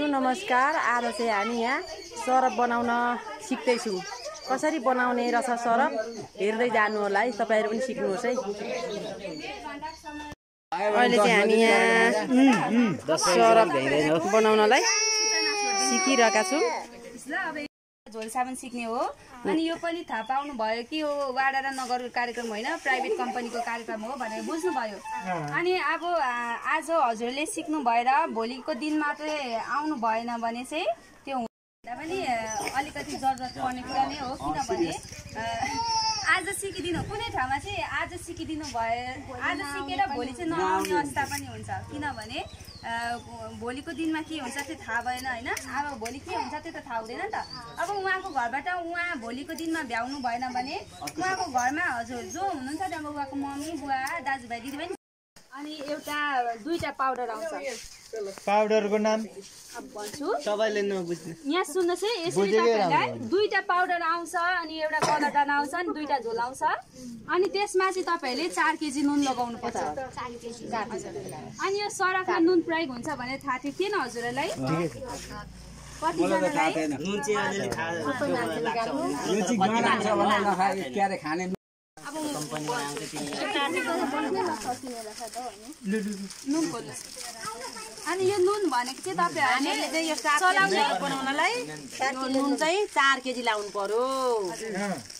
नमस्कार। आज चाहिँ हामी यहाँ सरप बनाउन सिक्दैछौँ। कसरी बनाउने रहेछ सरप हेर्दै जानु होला है, तपाईहरु पनि सिक्नुहोस् है। अहिले चाहिँ हामी यहाँ सरप बनाउनलाई सिकिरहेका छौँ। झोल साबुन सिक्ने हो। अनि यो पनि थाहा पाउनु भयो कि यो वाडा र नगर कार्यक्रम होइन, प्राइभेट कम्पनीको कार्यक्रम हो भनेर बुझ्नु भयो। अनि अब आज हजुरले सिक्नु भएर भोलिको दिन मात्रै आउनु भएन भने चाहिँ त्यो पनि अलिकति जरुरत पर्ने कुरा नै हो। किनभने आज सिकिदिनु, कुनै ठाउँमा चाहिँ आज सिकिदिनु भयो, आज सिकेर भोलि चाहिँ नआउने अवस्था पनि हुन्छ। किनभने भोलिको दिनमा के हुन्छ त्यो थाहा भएन होइन। अब भोलि के हुन्छ त्यो त थाहा हुँदैन नि त। अब उहाँको घरबाट उहाँ भोलिको दिनमा भ्याउनु भएन भने उहाँको घरमा हजुर जो हुनुहुन्छ त्यहाँ उहाँको मम्मी बुवा दाजुभाइ दिदीबहिनी अनि एउटा दुईटा पाउडर आउँछ। पाउडरको नाम अब भन्छु सबैले नबुझ्ने। यहाँ सुन्नुहोस् है, यसरी तपाईहरुलाई दुईटा पाउडर आउँछ अनि एउटा कलर दाना आउँछ अनि दुईटा झोल आउँछ। अनि त्यसमा चाहिँ तपाईहरुले 4 केजी नुन लगाउनु पर्छ। अनि यो सरफमा नुन प्रयोग हुन्छ भने थाहा थियो थिएन हजुरलाई? कतिजनालाई नुन चाहिँ अलिअलि लाग्छ। नुन चाहिँ गनान्छ भने नखाए के अरे खाने कम्पनीमा आउँछ नुन खोल्नु। अनि यो नुन भनेको चाहिँ तपाईहरुले यो सरप बनाउनलाई नुन चाहिँ 4 केजी लाउनु पर्यो।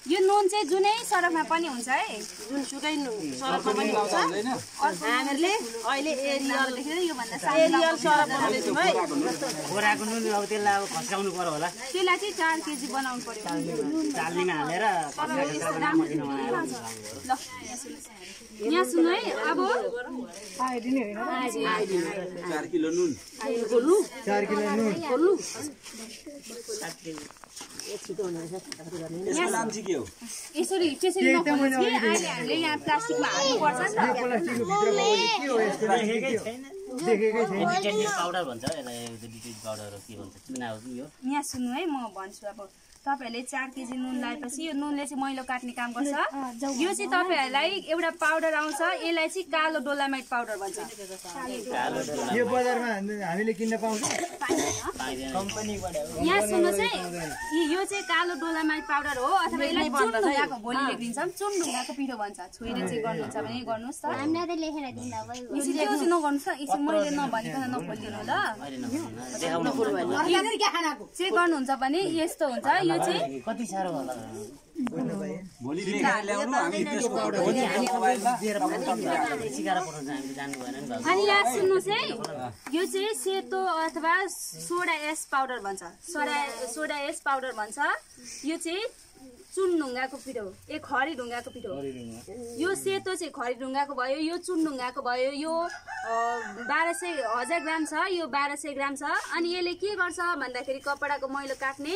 यो नुन चाहिँ जुनै सरफमा पनि हुन्छ है, जुनसुकै सरपमा पनि पाउँछ। हामीहरूले अहिले एरियल सरप बनाउँदैछौँ है। बोराको नुन अब त्यसलाई अब खस्काउनु पर्यो होला। त्यसलाई चाहिँ 4 केजी बनाउनु पर्यो। चाल्नीमा हालेर ल यहाँ सुन्नु है। अब 4 किलो नुन 4 किलो नुन खोल्नु। यसको नाम चाहिँ के हो? यसरी त्यसरी नखोल्नुहोस् कि अहिले हामीले यहाँ प्लास्टिकमा हाल्नुपर्छ नि त। प्लास्टिकको भित्र के हो यसको देखेकै छैन। देखेकै छैन। डिटर्जेन्ट पाउडर भन्छ यसलाई, डिटर्जेन्ट पाउडर हो के भन्छ किन हो यो? यहाँ सुन्नु है, म भन्छु। अब तपाईहरुले 4 केजी नुन लाएपछि यो नुनले चाहिँ मैलो काट्ने काम गर्छ। यो चाहिँ तपाईहरुलाई एउटा पाउडर आउँछ, यसलाई चाहिँ कालो डोलामाइट पाउडर भन्छ। यो बजारमा हामीले किन्न पाउँछ कम्पनीबाट। यहाँ सुन्नुहोस् है, यो चाहिँ कालो डोलामाइट पाउडर हो अथवा यसलाई चुनढुङ्गाको भोलि लेखिन्छ चुनढुङ्गाको पिठो भन्छ। छोएर चाहिँ गर्नुहुन्छ भने गर्नुहोस् त। हामीले लेखेर दिँदा भयो। यसरी त्यो चाहिँ नगर्नुहोस् ल, यसरी मैले नभनिकन नखोलिदिनु ल। चाहिँ गर्नुहुन्छ भने यस्तो हुन्छ। यो चाहिँ कति साह्रो होला भोलि लेखेर ल्याउनु, हामी त्यसको पाउडर भोलि हामी मोबाइलमा सिकाएर पठाउँछ, हामीले जान्नु भएन नि त। अनि यहाँ सुन्नुहोस् है, यो चाहिँ सेतो अथवा सोडा एस पाउडर भन्छ। सोडा एस पाउडर भन्छ। यो चाहिँ चुनढुङ्गाको पिठो, खरी ढुङ्गाको पिठो। यो सेतो चाहिँ खरी ढुङ्गाको भयो, यो चुनढुङ्गाको भयो। यो 1000 ग्राम छ, यो 1200 ग्राम छ। अनि यसले के गर्छ भन्दाखेरि कपडाको मैलो काट्ने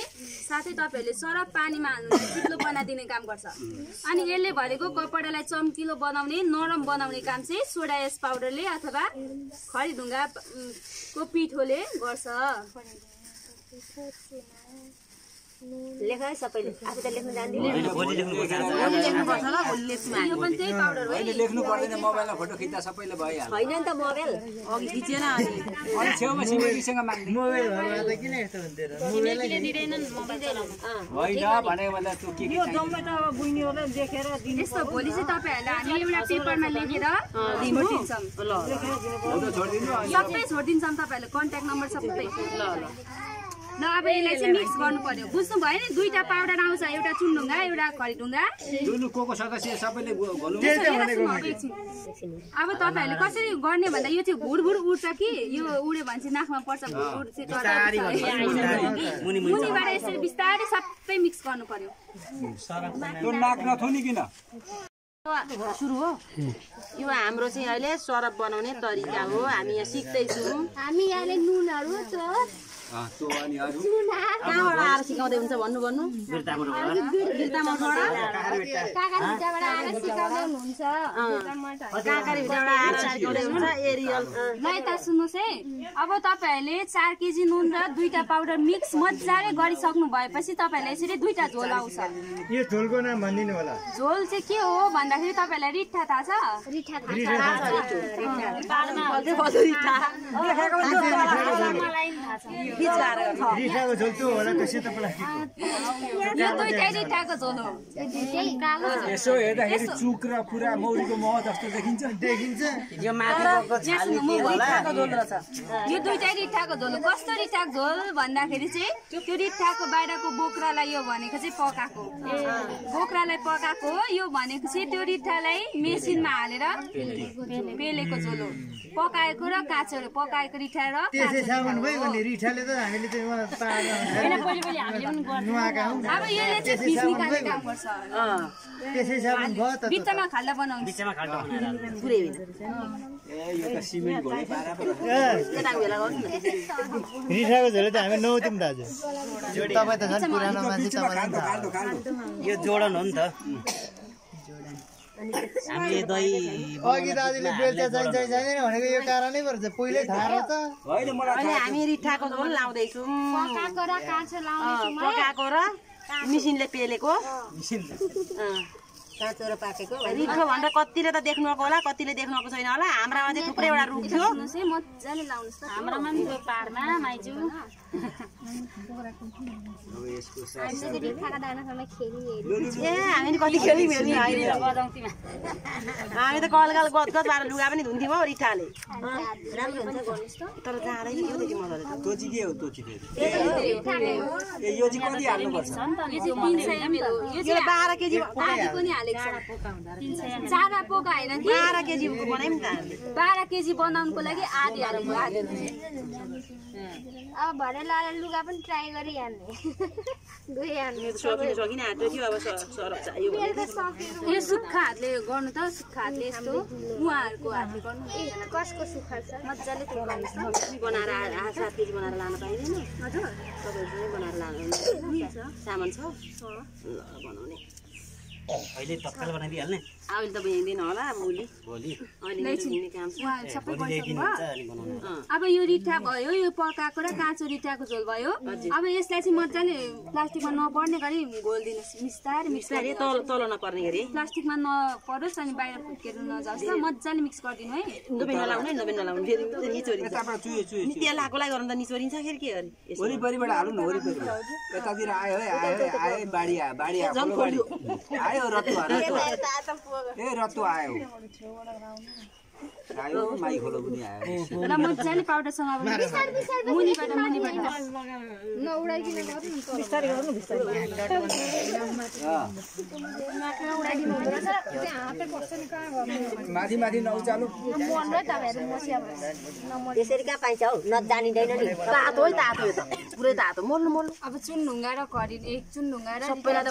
साथै तपाईहरुले सरफ पानीमा हाल्नुलाई चिप्लो बनाइदिने काम गर्छ। अनि यसले भनेको कपडालाई चम्किलो बनाउने नरम बनाउने काम चाहिँ सोडा एस पाउडरले अथवा खरी ढुङ्गाको पिठोले गर्छ। लेख है सबैले, आफू त लेख्न जान्दिन। भोलि लेख्नुपर्छ। यो पनि त्यही पाउडर हो। अहिले लेख्नु पर्दैन, मोबाइलमा फोटो खिच्दा सबैले भइहाल्छ। होइन नि त मोबाइल अघि खिचेन। अनि छेउमा छिमेकीसँग माग्ने मोबाइल भएर त किन यस्तो हुन्थ्यो र? छिमेकीले दिँदैनन् मोबाइल चलाउन। होइन भनेको भन्दा त्यो के यस्तो भोलि चाहिँ तपाईहरुलाई हामी एउटा पेपरमा लेखेर छोडिदिन्छौँ। सबै छोडिदिन्छौँ, तपाईहरुले कन्ट्याक्ट नम्बर सबै। ल अब यसलाई चाहिँ मिक्स गर्नु पर्यो। बुझ्नु भयो नि? दुईटा पाउडर आउँछ, एउटा चुनढुङ्गा एउटा खरी ढुङ्गा। दुनु को सदस्य सबैले घोल्नु। अब तपाईहरुले कसरी गर्ने भन्दा यो चाहिँ भुरभुर उड्छ कि यो उड्यो भने चाहिँ नाकमा पर्छ। भुरभुर चाहिँ मुनिबाट यसरी बिस्तारै सबै मिक्स गर्नु पर्यो। त्यो नाक नथुनी किन? सुरु हो। यो हाम्रो चाहिँ अहिले सरप बनाउने तरिका हो। हामी यहाँ सिक्दैछौँ। हामी यहाँले नुनहरु कहाँबाट आएर सिकाउँदै हुन्छ भन्नु गिर्तामठबाट आएर सिकाउँदै हुनुहुन्छ। एरियल ल यता सुन्नुहोस् है। अब तपाईहरुले 4 केजी नुन र 2टा पाउडर मिक्स मजाले गरिसक्नु भएपछि तपाईहरुलाई यसरी 2टा झोल आउँछ। यो झोलको नाम भनिदिनु होला। झोल चाहिँ के हो भन्दाखेरि तपाईहरुलाई रिठा थाहा छ? रिठा मलाई थाहा छ। रिठाको झोल त्यो होला त्यो सेतो प्लास्टिकको यो दुईटै रिठाको झोल हो यसो हेर्दाखेरि चुक र पुरा मौरीको मह जस्तो देखिन्छ यो माथिको छाली के होला यो दुईटै रिठाको झोल हो कस्तो रिठाको झोल भन्दाखेरि चाहिँ त्यो रिठाको बाहिरको बोक्रालाई यो भनेको चाहिँ पकाएको बोक्रालाई पकाएको हो यो भनेको चाहिँ त्यो रिठालाई मेसिनमा हालेर पेलेको झोल हो पकाएको र काँचो पकाएको रिठा र त्यसै साबुन भयो भने रिठाले त हामीले त्यो नुहाएका हौँ अब यसले चाहिँ फिस निकाल्ने काम गर्छ त्यसै साबुन भयो त बिचमा खाल्डा बनाउँछ बिचमा खाल्डो बनाएर पुरै यो त सिमेन्ट भोलि पारा पो रिठाको झोल त हामी नौत्यौँ दाजु तपाईँ त झन् पुरानो मान्छे तपाईँलाई थाहा यो जोडन हो नि त हामीले दही अघि दाजुले बेल्चा चाहिँदैन भनेको यो कारणै पर्छ पहिल्यै थाहा रहेछ होइन मलाई अहिले हामी रिठाको झोल लाउँदैछौँ पकाएको र काँचो लाउने पकाएको र मिसिनले पेलेको काँचो र पाकेको रिठो भनेर कतिले त देख्नुभएको होला कतिले देख्नुभएको छैन होला हाम्रामा चाहिँ थुप्रै एउटा रुख थियो मजाले लाउनुहोस् त हाम्रोमा पनि त्यो पारमा माइजू हामीले रिठाको दानासँग खेली ए हामी नि कति खेल्यौँ हेर्ने होइन हामी त कलकाल गदगद पारेर लुगा पनि धुन्थ्यौँ हौ रिठाले राम्रो हुन्छ गर्नुहोस् त तर जाँदैन यो त्यति मजाले तोची के हो तोची फेरि ए यो चाहिँ कति हाल्नुपर्छ यो चाहिँ 300 ml हो यो यो 12 केजी आधी पनि हालेको छ चारा पोका होइन कि 12 केजीको बनायौँ नि त हामीले 12 केजी बनाउनुको लागि आधी हालेको अब भरे लगाएर लुगा पनि ट्राई गरिहाल्ने दुई हाल्ने सकिन आँट्यो थियो अब सरफ चाहियो यो सुक्खा हातले गर्नु त सुक्खा हातले यस्तो उहाँहरूको हातले गर्नु कसको सुक्खा छ मजाले त्यो गर्नुहोस् त बनाएर 8-7 केजी बनाएर लान पाइँदैन हजुर तपाईँहरू बनाएर लानु सामान छ ल बनाउने अहिले तत्काल बनाइदिइहाल्ने अहिले त भइँदैन होला भोलि भोलि अहिले हिँड्ने काम छ उहाँ सबै भोलि ल्याइदिनु गरिसक्नु हुन्छ अनि बनाउनु अब यो रिठा भयो यो पकाएको र काँचो रिठाको झोल भयो अब यसलाई चाहिँ मजाले प्लास्टिकमा नपर्ने गरी घोलिदिनुहोस् बिस्तारै मिक्स बिस्तारै तल नपर्ने गरी प्लास्टिकमा नपरोस् अनि बाहिर फुत्केर नजाओस् न मजाले मिक्स गरिदिनु है दुबे नलाउनु फेरि निचोरिन्छ यताबाट चुयो चुयो त्यहाँ लाएकोलाई गर्नु त निचोरिन्छ फेरि के गरे वरिपरिबाट हाल्नु न वरिपरि यतातिर आयो है आयो बाढी आयो आयो रत्तु ए रत्तु आयो आयो माई खोलो पनि आयो र मजाले पाउडरसँग अब मुनिबाट नउडाइकिन गर्नु बिस्तारै गर्नु बिस्तारै माथि माथि नउचालो त्यसरी कहाँ पाइन्छ हौ नजानिँदैन नि तातो है तातो यो त पुरै तातो मोल्नु अब चुन ढुङ्गा र खरी एक चुन ढुङ्गा र सबैलाई त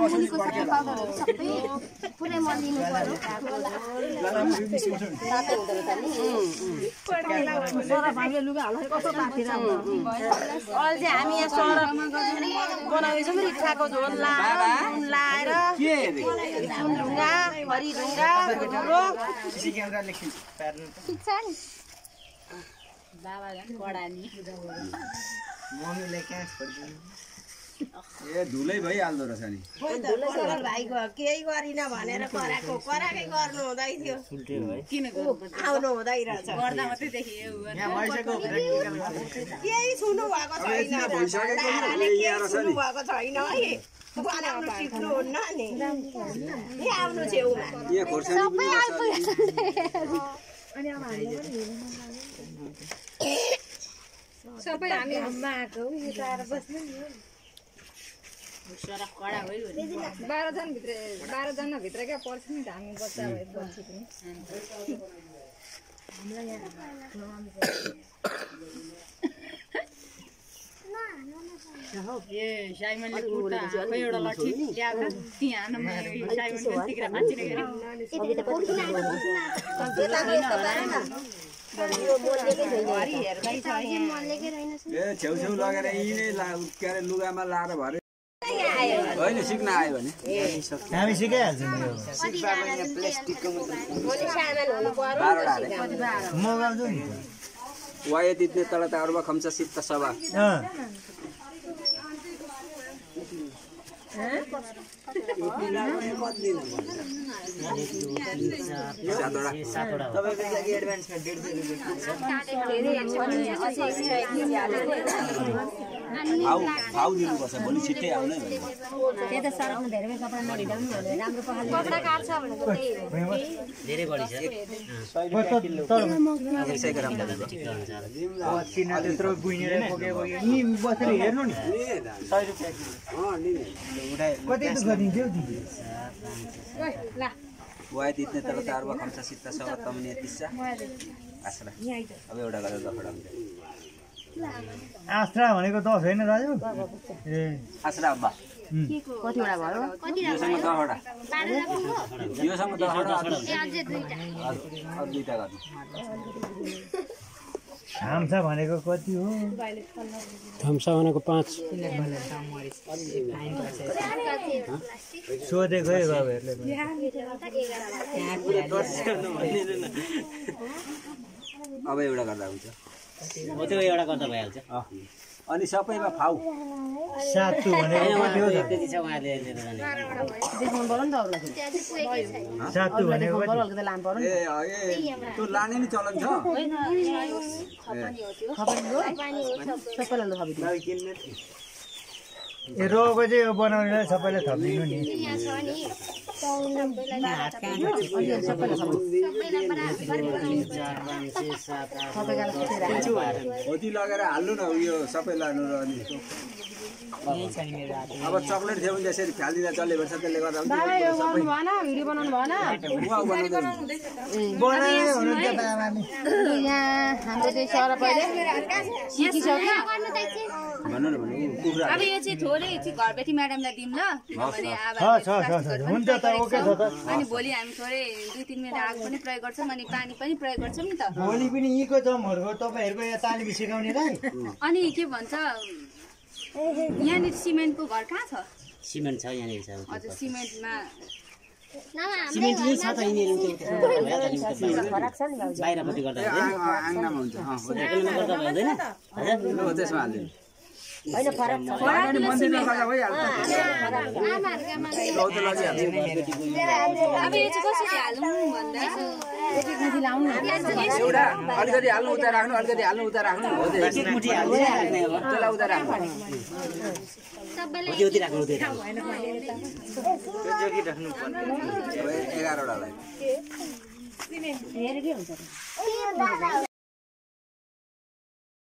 मुनिको सबै पाउडरहरू सबै पुरै मलिनु पर्यो तातो हुँदो रहेछ नि अहिले चाहिँ हामी यहाँ सरफ बनाउँदैछौँ रिठाको झोल लाएर चुन ढुङ्गा खरी ढुङ्गा ठिक छ नि ए धुलै भइहाल्दो रहेछ नि भाइको केही गरिन भनेर कराकै गर्नु हुँदै थियो आउनु हुँदै रहेछ गर्दा मात्रै देखियो केही छुनु भएको छैन भएको छैन है बनाउनु सिक्नुहुन्न नि आउनु छेउमा सबै हामी 12 जना भित्र क्या पर्छ नि हामी बच्चा भएपछि पनि साइमनले कुर्ता खै एउटा लट्ठी ल्याएको त्यहाँ ए छेउछेउ लगेर यिनै के अरे लुगामा लाएर भरे होइन सिक्न आयो भने हामी सिकाइहाल्छौँ म गाउँछु नि वाय तिथे तल तारुवा खम्चा सित्त सभा भाउ दिनुपर्छ भोलि छिट्टै आउनै त्यही त सडकमा धेरै कपडा नलिँदा पनि हुँदैन राम्रो पखाल्नु कपडा काट्छ भनेको त्यही हो धेरै बढी छ 100 ग्राम त्यत्रो बुइनेर बोकेको नि बसेर हेर्नु नि 100 रुपैयाँ कति दुःख दिन्थ्यौ दिदी ल वाय दिने तल तारवा खम्सा सित्ता सवा तमने तिस्सा आसरा अब एउटा गरेर दफडा हुन्छ आस्था भनेको 10 हैन दाजु ए आसरा अब्बा कतिवटा भयो योसँग 10 वटा योसँग 10 वटा ए अझै दुईटा अरु दुईटा गर्नु थाम्सा भनेको कति हो थाम्सा भनेको 5 सोधेको है बाबुहरुले अब एउटा गर्दा हुन्छ हो त्यो एउटा गर्दा भइहाल्छ अनि सबैमा फाउ सातु भनेको कति हो एक केजी छ उहाँले लिएर जाने देखाउनु पर्यो नि त अरूलाई सातु भनेको कति हल्का लानु पर्यो ए त्यो लाने नि चलन छ सबैलाई थपिदिनु ए रोको चाहिँ यो बनाउनेलाई सबैलाई थपिदिनु नि होती लगेर हाल्नु न यो सबै लानु र अनि अब चक्लेट थियो भने त्यसरी फ्यालिदिँदा चल्ने भन्छ त्यसले गर्दा भिडियो बनाउनु भएन बनायो हुनुहुन्छ बाबाले यहाँ हाम्रो चाहिँ सर पहिले सिकिसक्यो भन्नु न भन्नु कुखुरा अब यो चाहिँ थोरै चाहिँ घरबेटी म्याडमलाई दिउँ ल किनभने अब छ हुन्छ त ओके छ त अनि भोलि हामी थोरै 2-3 मिनेट आगो पनि प्रयोग गर्छौँ अनि पानी पनि प्रयोग गर्छौँ नि त भोलि पनि यीको जमहरुको तपाईहरुको यहाँ तालिम सिकाउनेलाई अनि के भन्छ यहाँनिर सिमेन्टको घर कहाँ छ सिमेन्ट छ यहाँनिर छ हजुर सिमेन्टमा सिमेन्ट यही छ त यिनीहरू बाहिरपट्टि गर्दा आङ्नामा हुन्छ त्यसमा गर्दा भइँदैन हो त्यसमा हाल्दिनु होइन फरक छ अनि मन्दिर नगर्दा भइहाल्छ लौतो लगिहाल्छ अब यो चाहिँ कसरी हालौँ भन्दा माथि लाउनु एउटा अलिकति हाल्नु उता राख्नु अलिकति हाल्नु उता राख्नु हो एक मुठी हाल्दै राख्ने अब त्यसलाई उता राख्नु उति राख्नु उति राख्नु जोगी राख्नु पर्ने 11 वटालाई हेरेकै हुन्छ